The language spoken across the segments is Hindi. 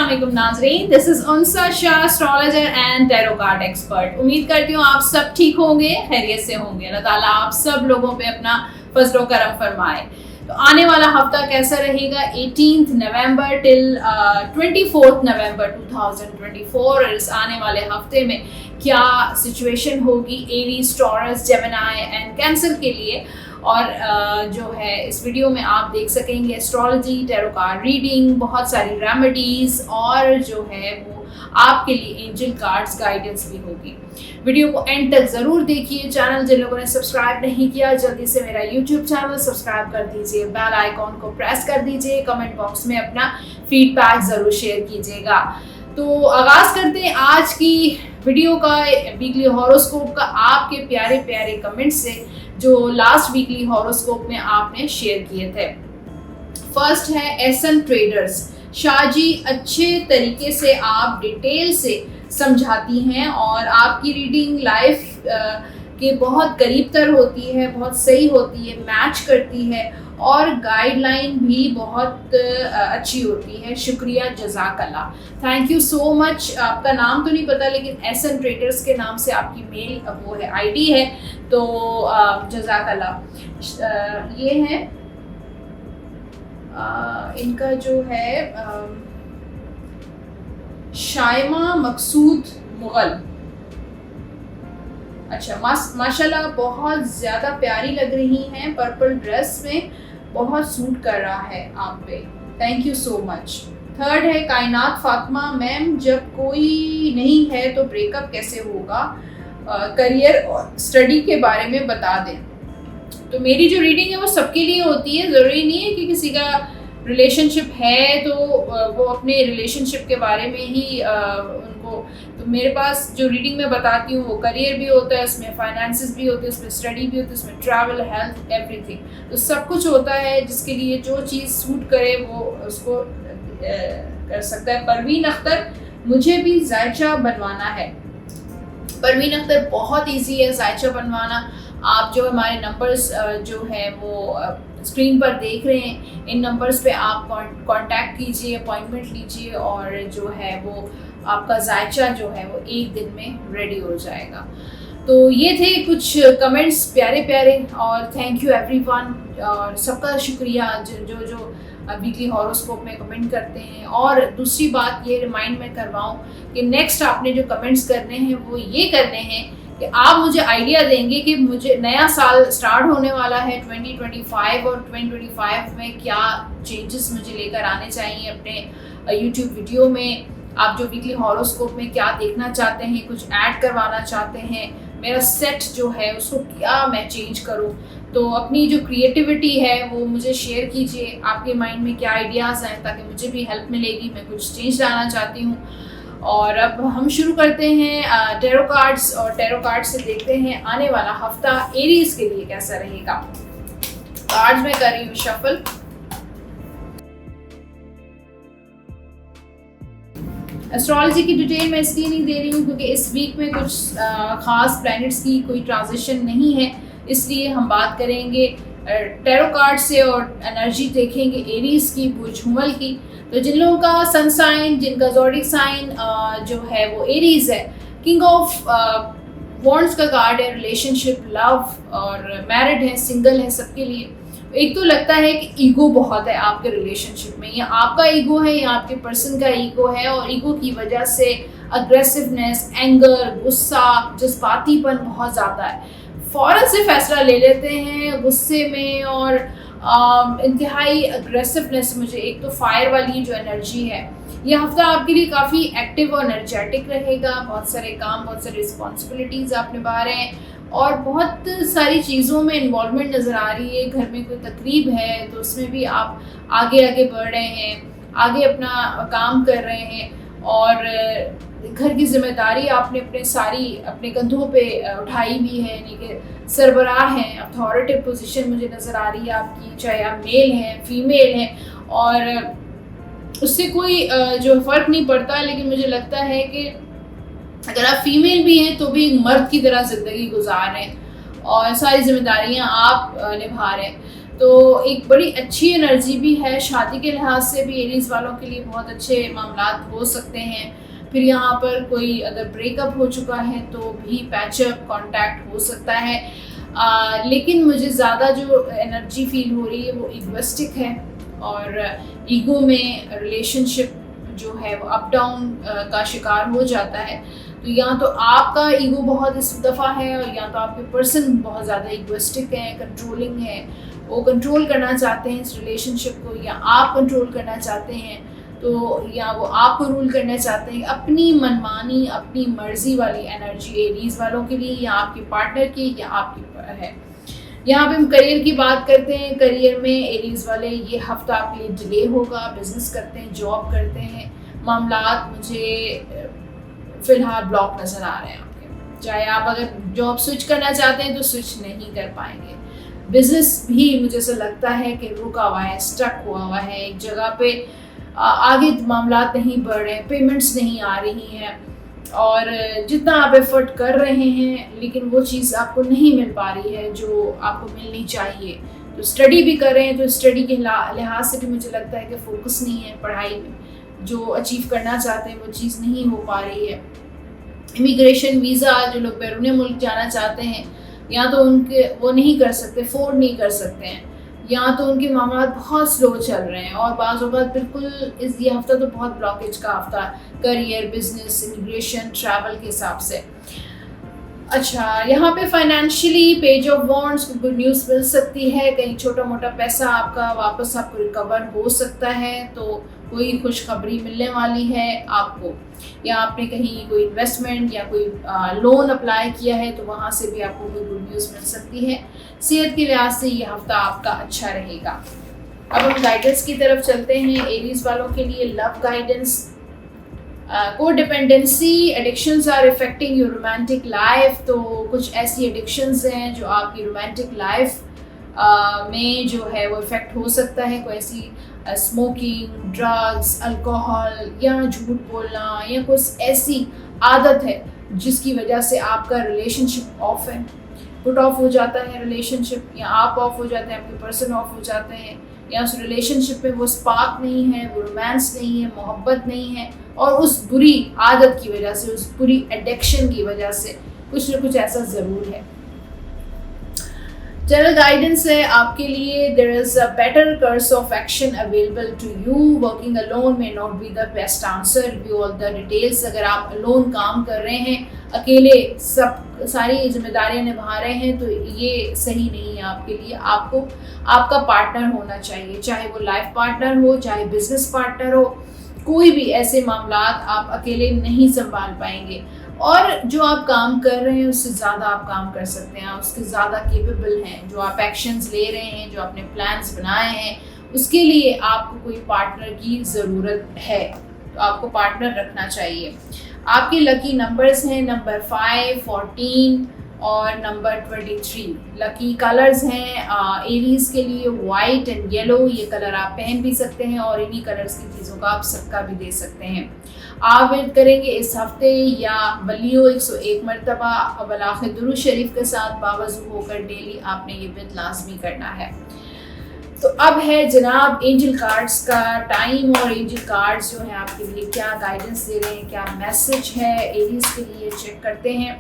अस्सलामुअलैकुम नाज़रीन, this is Unsa Shah, astrologer and tarot card expert. उम्मीद करती हूँ आप सब ठीक होंगे, खैरियत से होंगे। अल्लाह ताला आप सब लोगों पे अपना फजलो करम फरमाए। तो आने वाला हफ्ता कैसा रहेगा 18 नवंबर टिल 24 नवंबर 2024, इस आने वाले हफ्ते में क्या सिचुएशन होगी Aries, taurus, Gemini and cancer के लिए। और जो है इस वीडियो में आप देख सकेंगे एस्ट्रोलॉजी, टैरो कार्ड रीडिंग, बहुत सारी रेमेडीज और जो है वो आपके लिए एंजल कार्ड्स गाइडेंस भी होगी। वीडियो को एंड तक ज़रूर देखिए। चैनल जिन लोगों ने सब्सक्राइब नहीं किया जल्दी से मेरा यूट्यूब चैनल सब्सक्राइब कर दीजिए, बेल आइकॉन को प्रेस कर दीजिए, कमेंट बॉक्स में अपना फीडबैक ज़रूर शेयर कीजिएगा। तो आगाज़ करते हैं आज की वीडियो का, वीकली हॉरोस्कोप का, आपके प्यारे प्यारे कमेंट से जो लास्ट वीकली हॉरोस्कोप में आपने शेयर किए थे। फर्स्ट है एसन ट्रेडर्स। शाहजी, अच्छे तरीके से आप डिटेल से समझाती हैं और आपकी रीडिंग लाइफ के बहुत करीब तर होती है, बहुत सही होती है, मैच करती है और गाइडलाइन भी बहुत अच्छी होती है। शुक्रिया, जज़ाकल्लाह, थैंक यू सो मच। आपका नाम तो नहीं पता लेकिन एसन ट्रेडर्स के नाम से आपकी मेल वो है, आईडी है, तो जज़ाकल्लाह। ये है इनका जो है शाइमा मकसूद मुगल। अच्छा, माशाल्लाह बहुत ज़्यादा प्यारी लग रही हैं, पर्पल ड्रेस में बहुत सूट कर रहा है आप पे, thank you so much. Third है कायनात फातिमा। मैम, जब कोई नहीं है तो ब्रेकअप कैसे होगा, करियर और स्टडी के बारे में बता दें। तो मेरी जो रीडिंग है वो सबके लिए होती है, ज़रूरी नहीं है कि किसी का रिलेशनशिप है तो वो अपने रिलेशनशिप के बारे में ही उनको। तो मेरे पास जो रीडिंग मैं बताती हूँ वो करियर भी होता है, उसमें फाइनेंसेस भी होते हैं, उसमें स्टडी भी होती है, उसमें ट्रैवल, हेल्थ, एवरीथिंग, तो सब कुछ होता है। जिसके लिए जो चीज़ सूट करे वो उसको कर सकता है। परवीन अख्तर, मुझे भी जायचा बनवाना है। परवीन अख्तर, बहुत इजी है जायचा बनवाना। आप जो हमारे नंबर्स जो है वो स्क्रीन पर देख रहे हैं, इन नंबर्स पे आप कांटेक्ट कीजिए, अपॉइंटमेंट लीजिए और जो है वो आपका जायचा जो है वो एक दिन में रेडी हो जाएगा। तो ये थे कुछ कमेंट्स प्यारे प्यारे और थैंक यू एवरीवन और सबका शुक्रिया जो जो वीकली हॉरोस्कोप में कमेंट करते हैं। और दूसरी बात ये रिमाइंड मैं करवाऊँ कि नेक्स्ट आपने जो कमेंट्स करने हैं वो ये करने हैं कि आप मुझे आइडिया देंगे कि मुझे नया साल स्टार्ट होने वाला है 2025 और 2025 में क्या चेंजेस मुझे लेकर आने चाहिए अपने यूट्यूब वीडियो में। आप जो वीकली हॉरोस्कोप में क्या देखना चाहते हैं, कुछ ऐड करवाना चाहते हैं, मेरा सेट जो है उसको क्या मैं चेंज करूं। तो अपनी जो क्रिएटिविटी है वो मुझे शेयर कीजिए, आपके माइंड में क्या आइडियाज़ हैं, ताकि मुझे भी हेल्प मिलेगी, मैं कुछ चेंज लाना चाहती हूँ। और अब हम शुरू करते हैं टैरो कार्ड्स, और टैरो कार्ड से देखते हैं आने वाला हफ्ता एरीज के लिए कैसा रहेगा। कार्ड्स में कर रही हूँ शफल। एस्ट्रोलॉजी की डिटेल मैं इसलिए नहीं दे रही हूँ क्योंकि इस वीक में कुछ खास प्लैनेट्स की कोई ट्रांजिशन नहीं है, इसलिए हम बात करेंगे टैरो कार्ड से और एनर्जी देखेंगे एरीज की, बुर्ज हुमल की। तो जिन लोगों का सन साइन, जिनका ज़ोडिक साइन जो है वो एरीज है, किंग ऑफ वॉन्ड्स का कार्ड है, रिलेशनशिप, लव और मैरिड है, सिंगल है, सबके लिए। एक तो लगता है कि ईगो बहुत है आपके रिलेशनशिप में, या आपका ईगो है या आपके पर्सन का ईगो है, और ईगो की वजह से अग्रेसिवनेस, एंगर, गुस्सा, जज्बातीपन बहुत ज़्यादा है। फ़ौरन से फैसला ले लेते हैं गुस्से में और इंतहाई अग्रेसिवनेस। मुझे एक तो फायर वाली जो एनर्जी है, ये हफ्ता आपके लिए काफ़ी एक्टिव और एनर्जेटिक रहेगा। बहुत सारे काम, बहुत सारी रिस्पॉन्सिबिलिटीज़ आप निभा रहे हैं और बहुत सारी चीज़ों में इन्वॉल्वमेंट नज़र आ रही है। घर में कोई तकरीब है तो उसमें भी आप आगे आगे बढ़ रहे हैं, आगे अपना काम कर रहे हैं और घर की जिम्मेदारी आपने अपने कंधों पे उठाई भी है, यानी कि सरबराह हैं, अथॉरिटिव पोजीशन मुझे नज़र आ रही है आपकी, चाहे आप मेल हैं, फीमेल हैं, और उससे कोई जो फ़र्क नहीं पड़ता। लेकिन मुझे लगता है कि अगर आप फीमेल भी हैं तो भी मर्द की तरह ज़िंदगी गुजार रहे हैं और सारी जिम्मेदारियां आप निभा रहे हैं। तो एक बड़ी अच्छी एनर्जी भी है, शादी के लिहाज से भी एरीज वालों के लिए बहुत अच्छे मामला हो सकते हैं। फिर यहाँ पर कोई अगर ब्रेकअप हो चुका है तो भी पैचअप कांटेक्ट हो सकता है। लेकिन मुझे ज़्यादा जो एनर्जी फील हो रही है वो इगोइस्टिक है, और ईगो में रिलेशनशिप जो है वो अप डाउन का शिकार हो जाता है। तो या तो आपका ईगो बहुत इस दफ़ा है, और या तो आपके पर्सन बहुत ज़्यादा इगोइस्टिक है, कंट्रोलिंग है, वो कंट्रोल करना चाहते हैं इस रिलेशनशिप को, या आप कंट्रोल करना चाहते हैं, तो या वो आपको रूल करना चाहते हैं। अपनी मनमानी, अपनी मर्जी वाली एनर्जी एरीज वालों के लिए, या आपके पार्टनर की, या आपकी है। यहाँ पे हम करियर की बात करते हैं। करियर में एरीज वाले ये हफ्ता आपके लिए डिले होगा। बिजनेस करते हैं, जॉब करते हैं, मामलात मुझे फ़िलहाल ब्लॉक नज़र आ रहे हैं आपके। चाहे आप अगर जॉब स्विच करना चाहते हैं तो स्विच नहीं कर पाएंगे। बिजनेस भी मुझे ऐसा लगता है कि रुका हुआ है, स्टक हुआ है एक जगह पे। आगे मामलात नहीं बढ़ रहे, पेमेंट्स नहीं आ रही हैं, और जितना आप एफर्ट कर रहे हैं लेकिन वो चीज़ आपको नहीं मिल पा रही है जो आपको मिलनी चाहिए। तो स्टडी भी कर रहे हैं तो स्टडी के लिहाज से भी मुझे लगता है कि फोकस नहीं है पढ़ाई में, जो अचीव करना चाहते हैं वो चीज़ नहीं हो पा रही है। इमिग्रेशन वीज़ा, जो लोग बैरून मुल्क जाना चाहते हैं, या तो उनके वो नहीं कर सकते, अफोर्ड नहीं कर सकते हैं, या तो उनके मामला बहुत स्लो चल रहे हैं, और बाज़ औक़ात बिल्कुल ये हफ़्ता तो बहुत ब्लॉकेज का हफ़्ता करियर, बिजनेस, इमिग्रेशन, ट्रैवल के हिसाब से। अच्छा, यहाँ पे फाइनेंशियली पेज ऑफ वॉन्ड्स को गुड न्यूज़ मिल सकती है। कहीं छोटा मोटा पैसा आपका वापस आपको रिकवर हो सकता है, तो कोई खुशखबरी मिलने वाली है आपको, या आपने कहीं कोई इन्वेस्टमेंट या कोई लोन अप्लाई किया है तो वहाँ से भी आपको कोई गुड न्यूज़ मिल सकती है। सेहत के लिहाज से ये हफ़्ता आपका अच्छा रहेगा। अब हम गाइडेंस की तरफ चलते हैं। एरीज वालों के लिए love guidance. Codependency addictions are affecting your romantic life. तो कुछ ऐसी एडिक्शंस हैं जो आपकी रोमांटिक लाइफ में जो है वो इफ़ेक्ट हो सकता है। कोई ऐसी स्मोकिंग, ड्रग्स, अल्कोहल, या झूठ बोलना, या कुछ ऐसी आदत है जिसकी वजह से आपका रिलेशनशिप ऑफ है, पुट ऑफ हो जाता है रिलेशनशिप, या आप ऑफ हो जाते हैं, आपके पर्सन ऑफ हो जाते हैं, या उस रिलेशनशिप में वो स्पार्क नहीं है, वो रोमांस नहीं है, मोहब्बत नहीं है, और उस बुरी आदत की वजह से, उस बुरी एडिक्शन की वजह से कुछ न कुछ ऐसा ज़रूर है। जनरल गाइडेंस है आपके लिए। There is a better course of action available to you. Working alone may not be the best answer. Review all the details. अगर आप अलोन काम कर रहे हैं, अकेले सब सारी जिम्मेदारियां निभा रहे हैं, तो ये सही नहीं है आपके लिए। आपको आपका पार्टनर होना चाहिए, चाहे वो लाइफ पार्टनर हो, चाहे बिजनेस पार्टनर हो। कोई भी ऐसे मामलात आप अकेले नहीं संभाल पाएंगे, और जो आप काम कर रहे हैं उससे ज़्यादा आप काम कर सकते हैं, आप उसके ज़्यादा केपेबल हैं। जो आप एक्शंस ले रहे हैं, जो आपने प्लान्स बनाए हैं, उसके लिए आपको कोई पार्टनर की ज़रूरत है, तो आपको पार्टनर रखना चाहिए। आपके लकी नंबर्स हैं नंबर 5, 14 और नंबर 23। लकी कलर्स हैं एरीज के लिए वाइट एंड येलो। ये कलर आप पहन भी सकते हैं, और इन्हीं कलर्स की चीज़ों का आप सदका भी दे सकते हैं। आप वेट करेंगे इस हफ्ते, या बलियो 101 मरतबा अव्वल आखिर दुरूद शरीफ के साथ बावजू होकर डेली आपने ये विद लाजमी करना है। तो अब है जनाब एंजल कार्ड्स का टाइम, और एंजल कार्ड्स जो है आपके लिए क्या गाइडेंस दे रहे हैं, क्या मैसेज है एरीज के लिए, चेक करते हैं।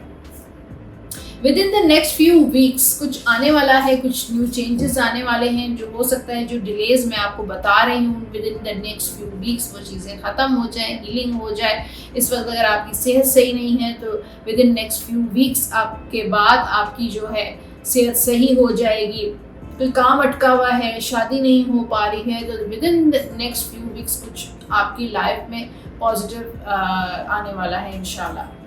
With in the next few weeks कुछ आने वाला है, कुछ न्यू चेंजेस आने वाले हैं, जो हो सकता है जो डिलेज मैं आपको बता रही हूँ, with in the next few weeks वो चीज़ें ख़त्म हो जाए, हीलिंग हो जाए। इस वक्त अगर आपकी सेहत सही नहीं है तो with in next few weeks आपके बाद आपकी जो है सेहत सही हो जाएगी। कोई काम अटका हुआ है, शादी नहीं हो पा रही है, तो with in the next few weeks कुछ आपकी लाइफ में पॉजिटिव आने वाला है इंशाल्लाह।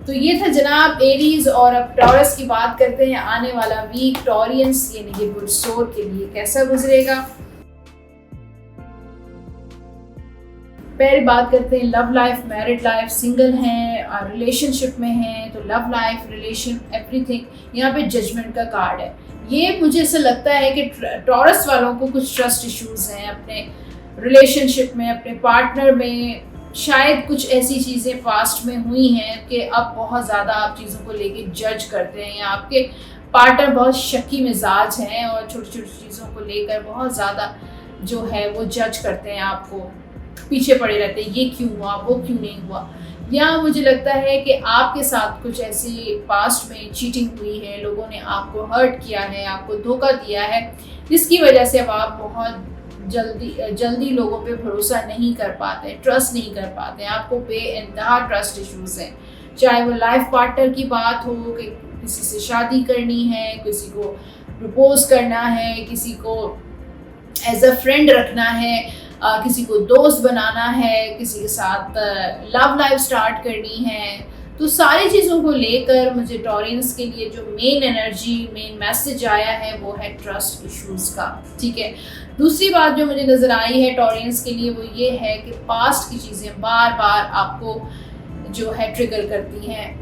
तो ये था जनाब एरीज। और अब टॉरस की बात करते हैं। आने वाला वीक टॉरियंस यानी कि गुड सोर के लिए कैसा गुजरेगा। पहले बात करते हैं love life, married life, single हैं और रिलेशनशिप में हैं, तो लव लाइफ, रिलेशन, एवरीथिंग। यहाँ पे जजमेंट का कार्ड है। ये मुझे ऐसा लगता है कि टॉरस वालों को कुछ ट्रस्ट इश्यूज हैं अपने रिलेशनशिप में, अपने पार्टनर में। शायद कुछ ऐसी चीज़ें पास्ट में हुई हैं कि अब बहुत ज़्यादा आप चीज़ों को लेके जज करते हैं, या आपके पार्टनर बहुत शक्की मिजाज हैं और छोटी छोटी चीज़ों को लेकर बहुत ज़्यादा जो है वो जज करते हैं, आपको पीछे पड़े रहते हैं, ये क्यों हुआ, वो क्यों नहीं हुआ। या मुझे लगता है कि आपके साथ कुछ ऐसी पास्ट में चीटिंग हुई है, लोगों ने आपको हर्ट किया है, आपको धोखा दिया है, जिसकी वजह से अब आप बहुत जल्दी लोगों पे भरोसा नहीं कर पाते, ट्रस्ट नहीं कर पाते, आपको बेइंतहा ट्रस्ट इश्यूज हैं। चाहे वो लाइफ पार्टनर की बात हो कि किसी से शादी करनी है, किसी को प्रपोज करना है, किसी को एज अ फ्रेंड रखना है, किसी को दोस्त बनाना है, किसी के साथ लव लाइफ स्टार्ट करनी है। तो सारी चीज़ों को लेकर मुझे टॉरेंस के लिए जो मेन मैसेज आया है वो है ट्रस्ट इश्यूज़ का। ठीक है, दूसरी बात जो मुझे नज़र आई है टॉरेंस के लिए वो ये है कि पास्ट की चीज़ें बार बार आपको जो है ट्रिगर करती हैं।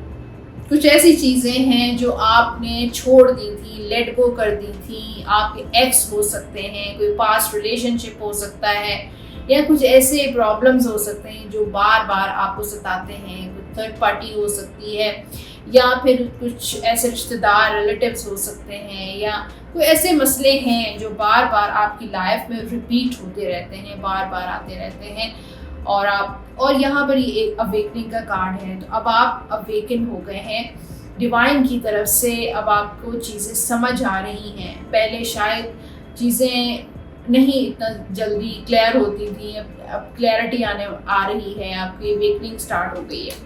कुछ ऐसी चीज़ें हैं जो आपने छोड़ दी थी, लेट गो कर दी थी, आपके एक्स हो सकते हैं, कोई पास्ट रिलेशनशिप हो सकता है, या कुछ ऐसे प्रॉब्लम्स हो सकते हैं जो बार बार आपको सताते हैं, कुछ थर्ड पार्टी हो सकती है, या फिर कुछ ऐसे रिश्तेदार रिलेटिव्स हो सकते हैं, या कोई ऐसे मसले हैं जो बार बार आपकी लाइफ में रिपीट होते रहते हैं, बार बार आते रहते हैं। और यहाँ पर ये एक अवेकनिंग का कार्ड है, तो अब आप अवेकन हो गए हैं डिवाइन की तरफ से, अब आपको चीज़ें समझ आ रही हैं। पहले शायद चीज़ें नहीं इतना जल्दी क्लियर होती थी, अब क्लैरिटी आ रही है, आपकी अवेकनिंग स्टार्ट हो गई है।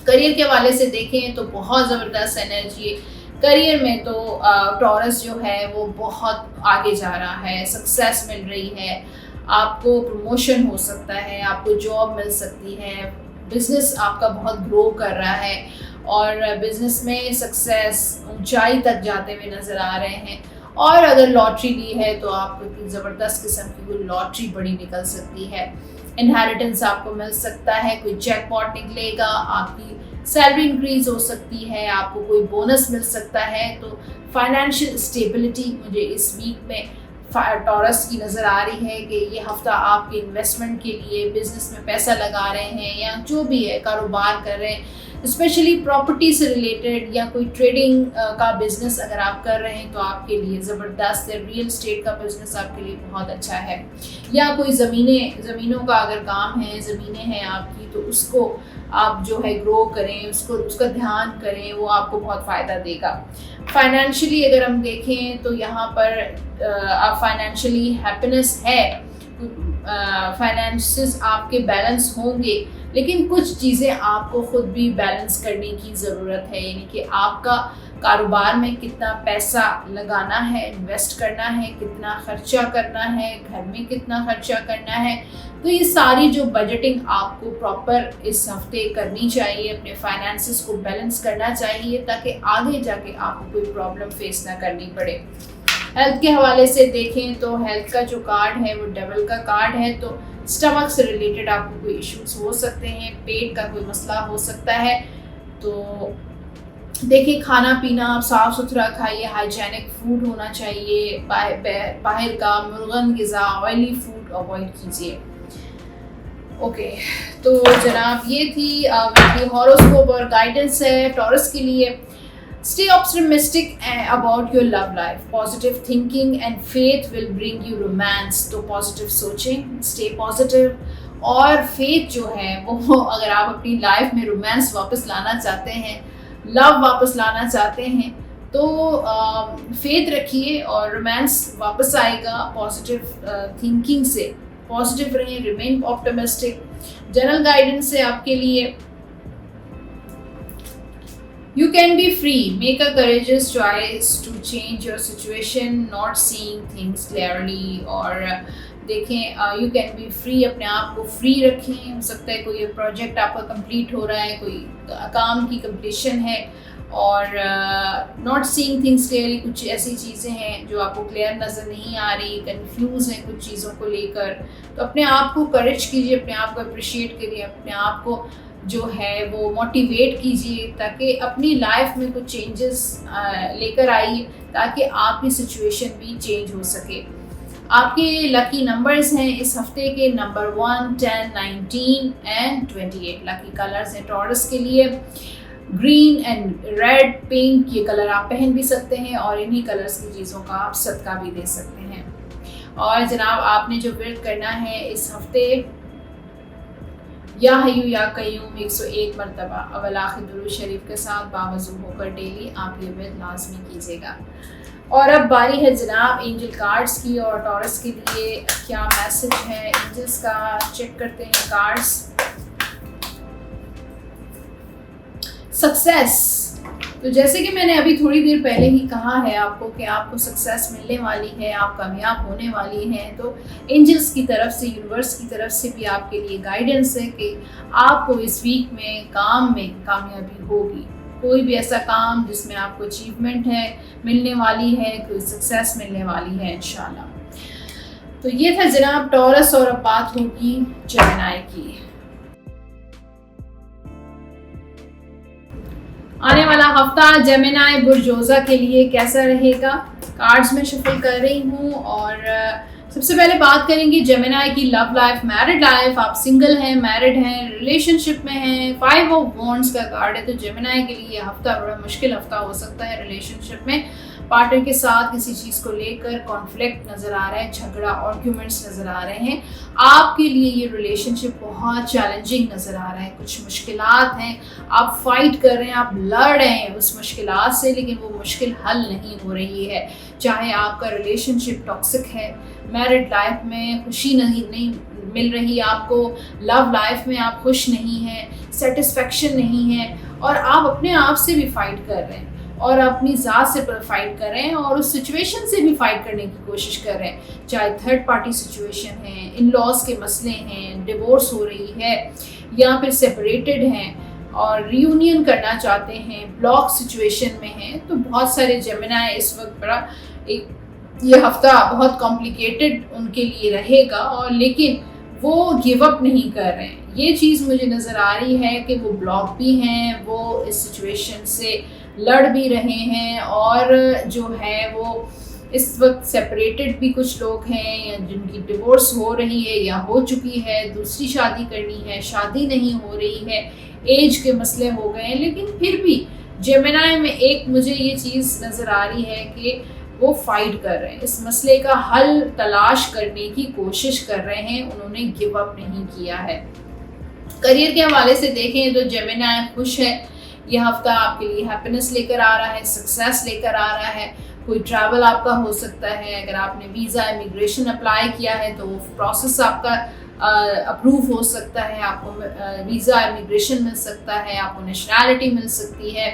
करियर के हवाले से देखें तो बहुत ज़बरदस्त एनर्जी है करियर में, तो टॉरस जो है वो बहुत आगे जा रहा है, सक्सेस मिल रही है, आपको प्रमोशन हो सकता है, आपको जॉब मिल सकती है, बिजनेस आपका बहुत ग्रो कर रहा है और बिजनेस में सक्सेस ऊंचाई तक जाते हुए नज़र आ रहे हैं। और अगर लॉटरी ली है तो आपको ज़बरदस्त किस्म की कोई लॉटरी बड़ी निकल सकती है, इनहेरिटेंस आपको मिल सकता है, कोई जैकपॉट निकलेगा, आपकी सैलरी इंक्रीज हो सकती है, आपको कोई बोनस मिल सकता है। तो फाइनेंशियल स्टेबिलिटी मुझे इस वीक में टॉरस की नज़र आ रही है कि ये हफ्ता आपके इन्वेस्टमेंट के लिए, बिजनेस में पैसा लगा रहे हैं या जो भी है कारोबार कर रहे हैं, स्पेशली प्रॉपर्टी से रिलेटेड या कोई ट्रेडिंग का बिजनेस अगर आप कर रहे हैं तो आपके लिए ज़बरदस्त है। रियल एस्टेट का बिजनेस आपके लिए बहुत अच्छा है, या कोई ज़मीनों का अगर काम है, ज़मीनें हैं आपकी, तो उसको आप जो है ग्रो करें, उसका ध्यान करें, वो आपको बहुत फ़ायदा देगा। फाइनेंशियली अगर हम देखें तो यहाँ पर आप फाइनेंशियली हैप्पीनेस है, फाइनेंसेस आपके बैलेंस होंगे, लेकिन कुछ चीज़ें आपको खुद भी बैलेंस करने की ज़रूरत है। यानी कि आपका कारोबार में कितना पैसा लगाना है, इन्वेस्ट करना है, कितना खर्चा करना है, घर में कितना खर्चा करना है, तो ये सारी जो बजटिंग आपको प्रॉपर इस हफ्ते करनी चाहिए, अपने फाइनेंसेस को बैलेंस करना चाहिए ताकि आगे जाके आपको कोई प्रॉब्लम फेस ना करनी पड़े। हेल्थ के हवाले से देखें तो हेल्थ का जो कार्ड है वो डेविल का कार्ड है, तो स्टमक से रिलेटेड आपको कोई इश्यूज हो सकते हैं, पेट का कोई मसला हो सकता है। तो देखिए, खाना पीना आप साफ़ सुथरा खाइए, हाइजेनिक फूड होना चाहिए, बाहर का मुर्गन ग़िज़ा, ऑयली फूड अवॉइड कीजिए। ओके, तो जनाब ये थी वीकली हॉरोस्कोप और गाइडेंस है टॉरस के लिए। Stay optimistic about your love life. Positive thinking and faith will bring you romance. तो पॉजिटिव सोचें, stay positive, और फेथ जो है वो अगर आप अपनी लाइफ में रोमांस वापस लाना चाहते हैं, लव वापस लाना चाहते हैं, तो फेथ रखिए और रोमांस वापस आएगा। पॉजिटिव थिंकिंग से पॉजिटिव रहें, रिमेन ऑप्टिमिस्टिक। जनरल गाइडेंस है आपके लिए, You can be free. Make a courageous choice to change your situation, not seeing things clearly. और देखें, you can be free, अपने आप को फ्री रखें। हो सकता है कोई प्रोजेक्ट आपका कंप्लीट हो रहा है, कोई काम की कंप्लीशन है, और नॉट सीइंग थिंग्स क्लियरली, कुछ ऐसी चीज़ें हैं जो आपको क्लियर नज़र नहीं आ रही, कंफ्यूज हैं कुछ चीज़ों को लेकर। तो अपने आप को करेज कीजिए, अपने आप को अप्रिशिएट करिए, अपने आप को जो है वो मोटिवेट कीजिए ताकि अपनी लाइफ में कुछ चेंजेस लेकर आइए ताकि आपकी सिचुएशन भी चेंज हो सके। आपके लकी नंबर्स हैं इस हफ्ते के नंबर 1, 10, 19 एंड 28। लकी कलर्स हैं टॉरस के लिए ग्रीन एंड रेड, पिंक, ये कलर आप पहन भी सकते हैं और इन्हीं कलर्स की चीज़ों का आप सदका भी दे सकते हैं। और जनाब आपने जो व्रत करना है इस हफ्ते, या हय्यू या कय्यूम 101 मरतबा अव्वल आखिर दुरूद शरीफ के साथ बावज़ू होकर डेली आप ये व्रत लाजमी कीजिएगा। और अब बारी है जनाब एंजल कार्ड्स की, और टॉरस के लिए क्या मैसेज है एंजल्स का, चेक करते हैं कार्ड्स। सक्सेस, तो जैसे कि मैंने अभी थोड़ी देर पहले ही कहा है आपको कि आपको सक्सेस मिलने वाली है, आप कामयाब होने वाली हैं। तो एंजल्स की तरफ से, यूनिवर्स की तरफ से भी आपके लिए गाइडेंस है कि आपको इस वीक में काम में कामयाबी होगी। कोई भी ऐसा काम जिसमें आपको अचीवमेंट है मिलने वाली है, कोई सक्सेस मिलने वाली है इंशाल्लाह। तो ये था जनाब टॉरस, और अब बात होगी जेमिनी की। आने वाला हफ्ता जेमिनी बुर्जोज़ा के लिए कैसा रहेगा, कार्ड्स में शफल कर रही हूँ। और सबसे पहले बात करेंगे जेमिनी की लव लाइफ, मैरिड लाइफ। आप सिंगल हैं, मैरिड हैं, रिलेशनशिप में हैं, 5 ऑफ वॉन्ड्स का कार्ड है। तो जेमिनी के लिए हफ्ता बड़ा मुश्किल हफ्ता हो सकता है। रिलेशनशिप में पार्टनर के साथ किसी चीज़ को लेकर कॉन्फ्लिक्ट नज़र आ रहा है, झगड़ा, आर्ग्यूमेंट्स नज़र आ रहे हैं। आपके लिए ये रिलेशनशिप बहुत चैलेंजिंग नज़र आ रहा है, कुछ मुश्किलात हैं, आप फाइट कर रहे हैं, आप लड़ रहे हैं उस मुश्किलात से, लेकिन वो मुश्किल हल नहीं हो रही है। चाहे आपका रिलेशनशिप टॉक्सिक है, मैरिड लाइफ में खुशी नहीं मिल रही आपको, लव लाइफ में आप खुश नहीं हैं, सेटिस्फेक्शन नहीं है, और आप अपने आप से भी फाइट कर रहे हैं और अपनी ज़ात से फाइट कर रहे हैं और उस सिचुएशन से भी फाइट करने की कोशिश कर रहे हैं। चाहे थर्ड पार्टी सिचुएशन है, इन लॉज के मसले हैं, डिवोर्स हो रही है, या फिर सेपरेटेड हैं और रियूनियन करना चाहते हैं, ब्लॉक सिचुएशन में हैं। तो बहुत सारे जेमिनी इस वक्त बड़ा ये हफ्ता बहुत कॉम्प्लिकेटेड उनके लिए रहेगा, और लेकिन वो गिव अप नहीं कर रहे हैं। ये चीज़ मुझे नज़र आ रही है कि वो ब्लॉक भी हैं, वो इस सिचुएशन से लड़ भी रहे हैं, और जो है वो इस वक्त सेपरेटेड भी कुछ लोग हैं, या जिनकी डिवोर्स हो रही है या हो चुकी है, दूसरी शादी करनी है, शादी नहीं हो रही है, एज के मसले हो गए हैं। लेकिन फिर भी जेमिनी में एक मुझे ये चीज़ नज़र आ रही है कि वो फाइट कर रहे हैं, इस मसले का हल तलाश करने की कोशिश कर रहे हैं, उन्होंने गिव अप नहीं किया है। करियर के हवाले से देखें तो जेमिनी खुश है, ये हफ्ता आपके लिए हैप्पीनेस लेकर आ रहा है, सक्सेस लेकर आ रहा है। कोई ट्रैवल आपका हो सकता है, अगर आपने वीज़ा इमिग्रेशन अप्लाई किया है तो वो प्रोसेस आपका अप्रूव हो सकता है, आपको वीज़ा इमिग्रेशन मिल सकता है, आपको नेशनैलिटी मिल सकती है,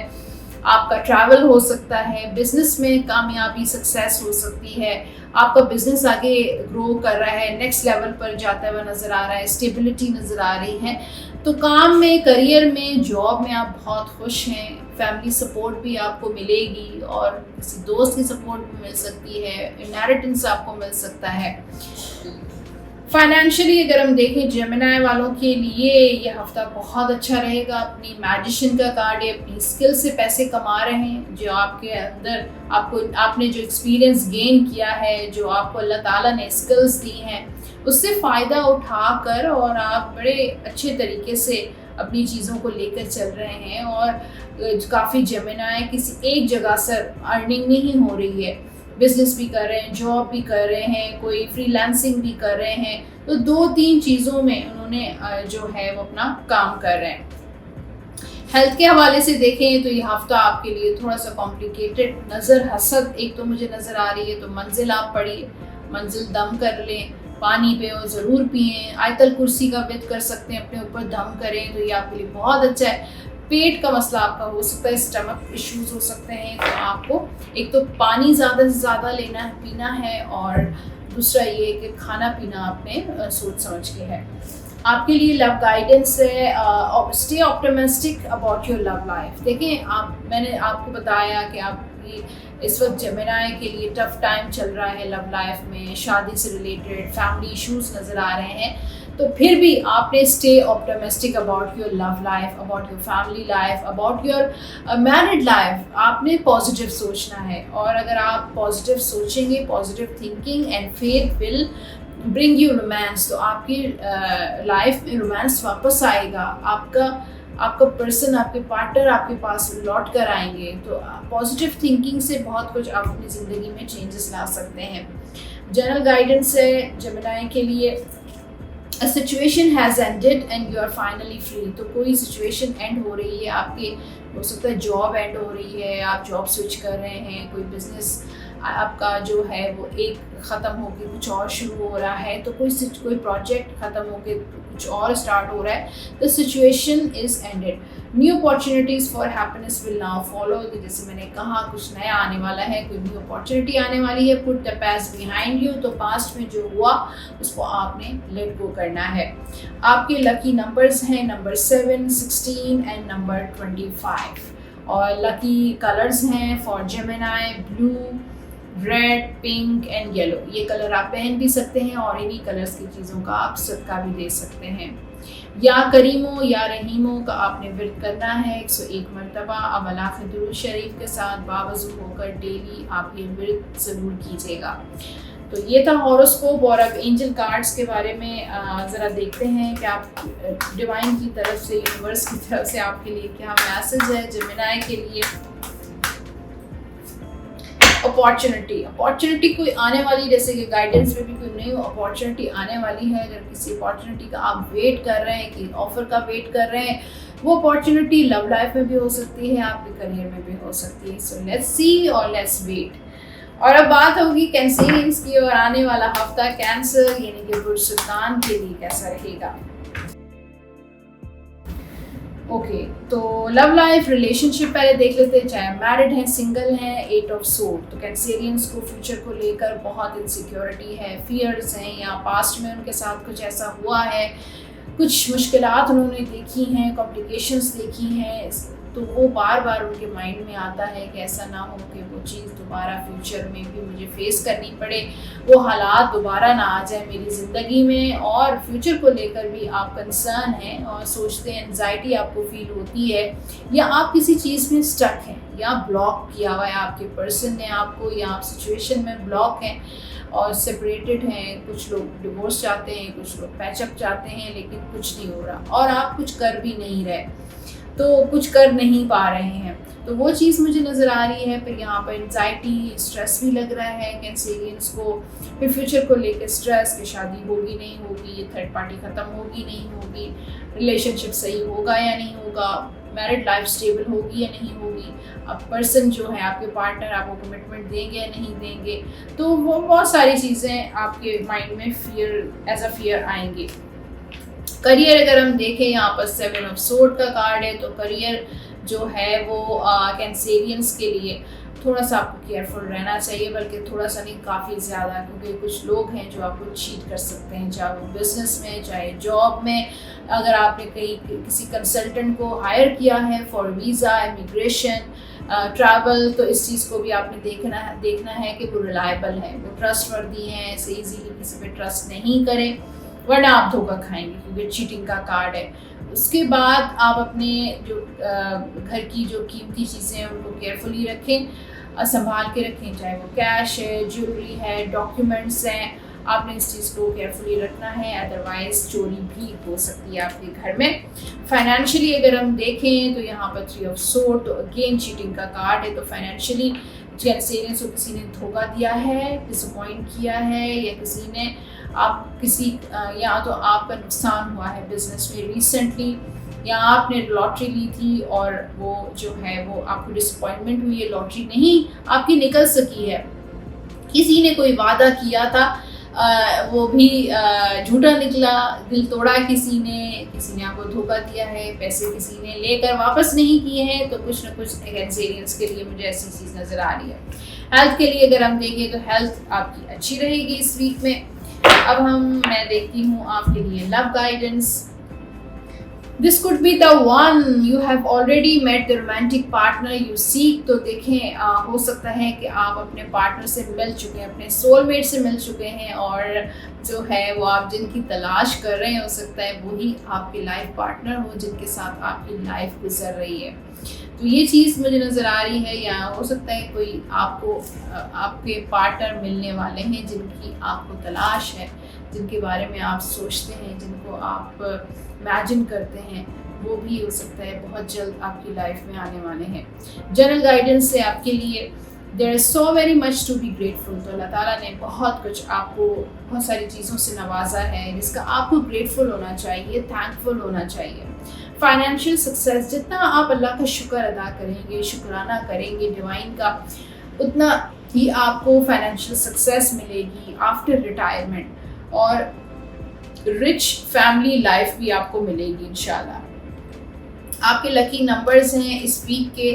आपका ट्रैवल हो सकता है, बिजनेस में कामयाबी सक्सेस हो सकती है, आपका बिजनेस आगे ग्रो कर रहा है, नेक्स्ट लेवल पर जाता हुआ नज़र आ रहा है, स्टेबिलिटी नज़र आ रही है। तो काम में, करियर में, जॉब में आप बहुत खुश हैं, फैमिली सपोर्ट भी आपको मिलेगी और किसी दोस्त की सपोर्ट भी मिल सकती है, इनहेरिटेंस आपको मिल सकता है। फाइनेंशियली अगर हम देखें जेमिनी वालों के लिए ये हफ्ता बहुत अच्छा रहेगा। अपनी मैजिशियन का कार्ड है, अपनी स्किल से पैसे कमा रहे हैं, जो आपके अंदर आपने जो एक्सपीरियंस गेन किया है, जो आपको अल्लाह ताला ने स्किल्स दी हैं, उससे फ़ायदा उठाकर और आप बड़े अच्छे तरीके से अपनी चीज़ों को लेकर चल रहे हैं। और काफ़ी जेमिनी किसी एक जगह से अर्निंग नहीं हो रही है, बिजनेस भी कर रहे हैं, जॉब भी कर रहे हैं, कोई फ्रीलांसिंग भी कर रहे हैं। तो 2-3 चीज़ों में उन्होंने जो है वो अपना काम कर रहे हैं। हेल्थ के हवाले से देखें तो ये हफ्ता आपके लिए थोड़ा सा कॉम्प्लिकेटेड नज़र, हसद एक तो मुझे नज़र आ रही है। तो मंजिल आप पढ़िए, मंजिल दम कर लें, पानी पे और ज़रूर पिएँ, आयतल कुर्सी का विद कर सकते हैं, अपने ऊपर दम करें, तो ये आपके लिए बहुत अच्छा है। पेट का मसला आपका हो सकता है, स्टमक इश्यूज हो सकते हैं, तो आपको एक तो पानी ज़्यादा से ज़्यादा पीना है, और दूसरा ये कि खाना पीना आपने सोच समझ के है। आपके लिए लव गाइडेंस है, stay optimistic about your love life. देखें, मैंने आपको बताया कि आपकी इस वक्त जेमिनी के लिए टफ टाइम चल रहा है लव लाइफ में, शादी से रिलेटेड फैमिली इश्यूज नज़र आ रहे हैं। तो फिर भी आपने stay optimistic about your love life, about your family life, about your married life. आपने पॉजिटिव सोचना है, और अगर आप पॉजिटिव सोचेंगे, positive thinking and faith will bring you romance, तो आपकी लाइफ में रोमांस वापस आएगा। आपका पर्सन, आपके पार्टनर आपके पास लौट कर आएंगे। तो पॉजिटिव थिंकिंग से बहुत कुछ आप अपनी ज़िंदगी में चेंजेस ला सकते हैं। जनरल गाइडेंस है जेमिनी के लिए, a situation has ended and you are finally free. तो कोई सिचुएशन एंड हो रही है आपके, हो सकता है जॉब एंड हो रही है, आप जॉब स्विच कर रहे हैं, कोई बिजनेस आपका जो है वो एक ख़त्म होकर कुछ और शुरू हो रहा है, तो कोई प्रोजेक्ट ख़त्म होकर कुछ और स्टार्ट हो रहा है। The situation is ended. New opportunities for happiness will now follow. जैसे मैंने कहा कुछ नया आने वाला है, कोई न्यू अपॉर्चुनिटी आने वाली है। Put the past behind you. तो पास्ट में जो हुआ उसको आपने लेट गो करना है। आपके लकी नंबर्स हैं नंबर 7, 16 एंड नंबर 25। और लकी कलर्स हैं for Gemini blue, red, pink and yellow. ये कलर आप पहन भी सकते हैं और इन्हीं कलर्स की चीज़ों का आप सदका भी दे सकते हैं। या करीमों या रहीमों का आपने व्रत करना है 101 मरतबा अवलाख दुरूद शरीफ के साथ बावजू होकर डेली आप ये व्रत ज़रूर कीजिएगा। तो ये था हॉरोस्कोप। और अब एंजल कार्ड्स के बारे में ज़रा देखते हैं कि आप डिवाइन की तरफ से, यूनिवर्स की तरफ से आपके लिए क्या मैसेज है जेमिनी के लिए। अपॉर्चुनिटी कोई आने वाली, जैसे कि गाइडेंस में भी कोई नई अपॉर्चुनिटी आने वाली है। अगर किसी अपॉर्चुनिटी का आप वेट कर रहे हैं, कि ऑफर का वेट कर रहे हैं, वो अपॉर्चुनिटी लव लाइफ में भी हो सकती है, आपके करियर में भी हो सकती है। सो लेट्स सी और लेट्स वेट। और अब बात होगी कैंसरियंस की, और आने वाला हफ्ता कैंसर यानी कि बुर्ज सुल्तान के लिए कैसा रहेगा। ओके, तो लव लाइफ, रिलेशनशिप पहले देख लेते हैं। चाहे मैरिड हैं, सिंगल हैं, 8 ऑफ सोर्ड। तो कैंसेरियंस को फ्यूचर को लेकर बहुत इनसिक्योरिटी है, फियर्स हैं, या पास्ट में उनके साथ कुछ ऐसा हुआ है, कुछ मुश्किलात उन्होंने देखी हैं, कॉम्प्लिकेशंस देखी हैं, तो वो बार बार उनके माइंड में आता है कि ऐसा ना हो कि वो चीज़ दोबारा फ्यूचर में भी मुझे फेस करनी पड़े, वो हालात दोबारा ना आ जाए मेरी ज़िंदगी में। और फ्यूचर को लेकर भी आप कंसर्न हैं और सोचते हैं, एंजाइटी आपको फील होती है, या आप किसी चीज़ में स्टक हैं, या ब्लॉक किया हुआ है आपके पर्सन ने आपको, या आप सिचुएशन में ब्लॉक हैं और सेपरेटेड हैं। कुछ लोग डिवोर्स चाहते हैं, कुछ लोग पैचअप चाहते हैं, लेकिन कुछ नहीं हो रहा और आप कुछ कर भी नहीं रहे, तो कुछ कर नहीं पा रहे हैं। तो वो चीज़ मुझे नज़र आ रही है। फिर यहाँ पर एंजाइटी, स्ट्रेस भी लग रहा है कैंसेरियंस को। फिर फ्यूचर को लेकर स्ट्रेस कि शादी होगी नहीं होगी, थर्ड पार्टी ख़त्म होगी नहीं होगी, रिलेशनशिप सही होगा या नहीं होगा, मैरिड लाइफ स्टेबल होगी या नहीं होगी, अब पर्सन जो है आपके पार्टनर आपको कमिटमेंट देंगे या नहीं देंगे। तो वो बहुत सारी चीज़ें आपके माइंड में एज अ फियर आएंगी। करियर अगर हम देखें, यहाँ पर 7 ऑफ सोर्ड का कार्ड है, तो करियर जो है वो कैंसेरियंस के लिए थोड़ा सा आपको केयरफुल रहना चाहिए, बल्कि थोड़ा सा नहीं, काफ़ी ज़्यादा, क्योंकि कुछ लोग हैं जो आपको चीट कर सकते हैं, चाहे वो बिजनेस में, चाहे जॉब में। अगर आपने कहीं किसी कंसल्टेंट को हायर किया है फॉर वीज़ा, इमिग्रेशन, ट्रैवल, तो इस चीज़ को भी आपने देखना है कि वो रिलायबल है, वो ट्रस्टवर्दी हैं, ऐसे ईजीली किसी पे ट्रस्ट नहीं करें, वरना आप धोखा खाएंगे, क्योंकि चीटिंग का कार्ड है। उसके बाद आप अपने जो घर की जो कीमती चीज़ें हैं उनको केयरफुली रखें, संभाल के रखें, चाहे वो कैश है, ज्वेलरी है, डॉक्यूमेंट्स हैं, आपने इस चीज़ को केयरफुली रखना है, अदरवाइज चोरी भी हो सकती है आपके घर में। फाइनेंशियली अगर हम देखें तो यहाँ पर 3 ऑफ सोर्ड, तो अगेन चीटिंग का कार्ड है। तो फाइनेंशियली कैंसेरियंस को किसी ने धोखा दिया है, डिसअपॉइंट किया है, या किसी ने या तो आपका नुकसान हुआ है बिजनेस में रिसेंटली, या आपने लॉटरी ली थी और वो जो है वो आपको डिसअपॉइंटमेंट हुई है, लॉटरी नहीं आपकी निकल सकी है। किसी ने कोई वादा किया था, वो भी झूठा निकला, दिल तोड़ा किसी ने आपको धोखा दिया है, पैसे किसी ने लेकर वापस नहीं किए हैं। तो कुछ ना कुछ कैंसेरियंस के लिए मुझे ऐसी चीज़ नज़र आ रही है। हेल्थ के लिए अगर हम देखें तो हेल्थ आपकी अच्छी रहेगी इस वीक में। अब मैं देखती हूँ आपके लिए love guidance. This could be the one you have already met the romantic partner you seek. तो देखें, हो सकता है कि आप अपने पार्टनर से मिल चुके हैं, अपने सोलमेट से मिल चुके हैं, और जो है वो आप जिनकी तलाश कर रहे हैं, हो सकता है वही आपके लाइफ पार्टनर हो जिनके साथ आपकी लाइफ गुजर रही है। तो ये चीज़ मुझे नज़र आ रही है। या हो सकता है कोई आपके पार्टनर मिलने वाले हैं जिनकी आपको तलाश है, जिनके बारे में आप सोचते हैं, जिनको आप इमेजिन करते हैं, वो भी हो सकता है बहुत जल्द आपकी लाइफ में आने वाले हैं। जनरल गाइडेंस है आपके लिए। There is so very much to be grateful. तो अल्लाह ताला ने बहुत कुछ आपको बहुत सारी चीज़ों से नवाजा है जिसका आपको ग्रेटफुल होना चाहिए, थैंकफुल होना चाहिए। फाइनेंशियल सक्सेस, जितना आप अल्लाह का शुक्र अदा करेंगे, शुक्राना करेंगे डिवाइन का, उतना ही आपको फाइनेंशियल सक्सेस मिलेगी आफ्टर रिटायरमेंट, और रिच फैमिली लाइफ भी आपको मिलेगी इंशाल्लाह। आपके लकी नंबर्स हैं इस वीक के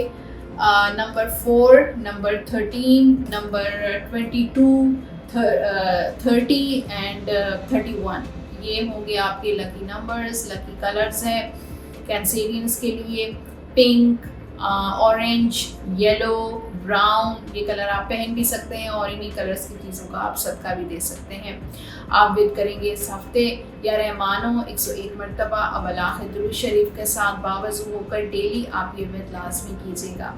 नंबर 4, नंबर 13, नंबर 22, 30 एंड 31। ये होंगे आपके लकी नंबर्स। लकी कलर्स हैं कैंसेरियंस के लिए पिंक, ऑरेंज, येलो, ब्राउन, ये कलर आप पहन भी सकते हैं और इन्हीं कलर्स की चीज़ों का आप सदका भी दे सकते हैं। आप विद करेंगे इस हफ्ते या रहमानो 101 मरतबा अब दुरूद शरीफ के साथ बावजू होकर डेली आप ये विद लाजमी कीजिएगा।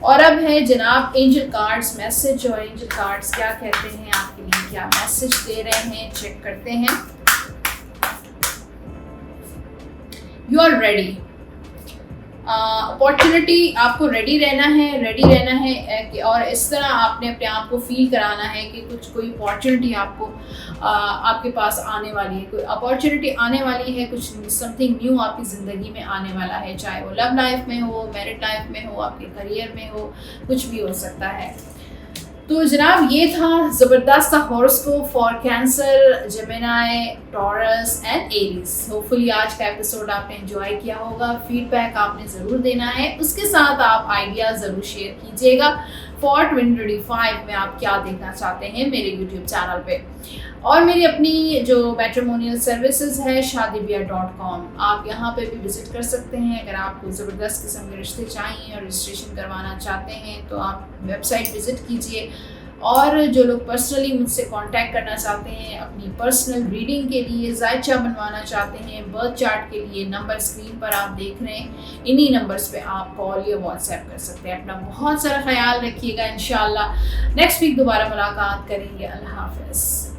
और अब है जनाब एंजल कार्ड्स मैसेज, और एंजल कार्ड्स क्या कहते हैं, आपके लिए क्या मैसेज दे रहे हैं, चेक करते हैं। You are ready. अपॉर्चुनिटी, आपको रेडी रहना है और इस तरह आपने अपने आप को फील कराना है कि कुछ कोई अपॉर्चुनिटी आपको आपके पास आने वाली है, कोई अपॉर्चुनिटी आने वाली है, कुछ समथिंग न्यू आपकी ज़िंदगी में आने वाला है, चाहे वो लव लाइफ में हो, मैरिड लाइफ में हो, आपके करियर में हो, कुछ भी हो सकता है। तो जनाब ये था ज़बरदस्त horoscope for cancer, Gemini, taurus and Aries. Hopefully आज का एपिसोड आपने एंजॉय किया होगा। फीडबैक आपने ज़रूर देना है, उसके साथ आप आइडिया ज़रूर शेयर कीजिएगा फॉर 2025 में आप क्या देखना चाहते हैं मेरे यूट्यूब चैनल पे। और मेरी अपनी जो मैट्रिमोनियल सर्विसेज है shaadibiya.com, आप यहाँ पे भी विज़िट कर सकते हैं। अगर आपको ज़बरदस्त किस्म के रिश्ते चाहिए और रजिस्ट्रेशन करवाना चाहते हैं तो आप वेबसाइट विज़िट कीजिए। और जो लोग पर्सनली मुझसे कांटेक्ट करना चाहते हैं अपनी पर्सनल रीडिंग के लिए, जायचा बनवाना चाहते हैं, बर्थ चार्ट के लिए, नंबर स्क्रीन पर आप देख रहे हैं, इन्हीं नंबर्स पे आप कॉल या व्हाट्सएप कर सकते हैं। अपना बहुत सारा ख्याल रखिएगा। इंशाल्लाह नेक्स्ट वीक दोबारा मुलाकात करेंगे। अल्लाह हाफ़िज़।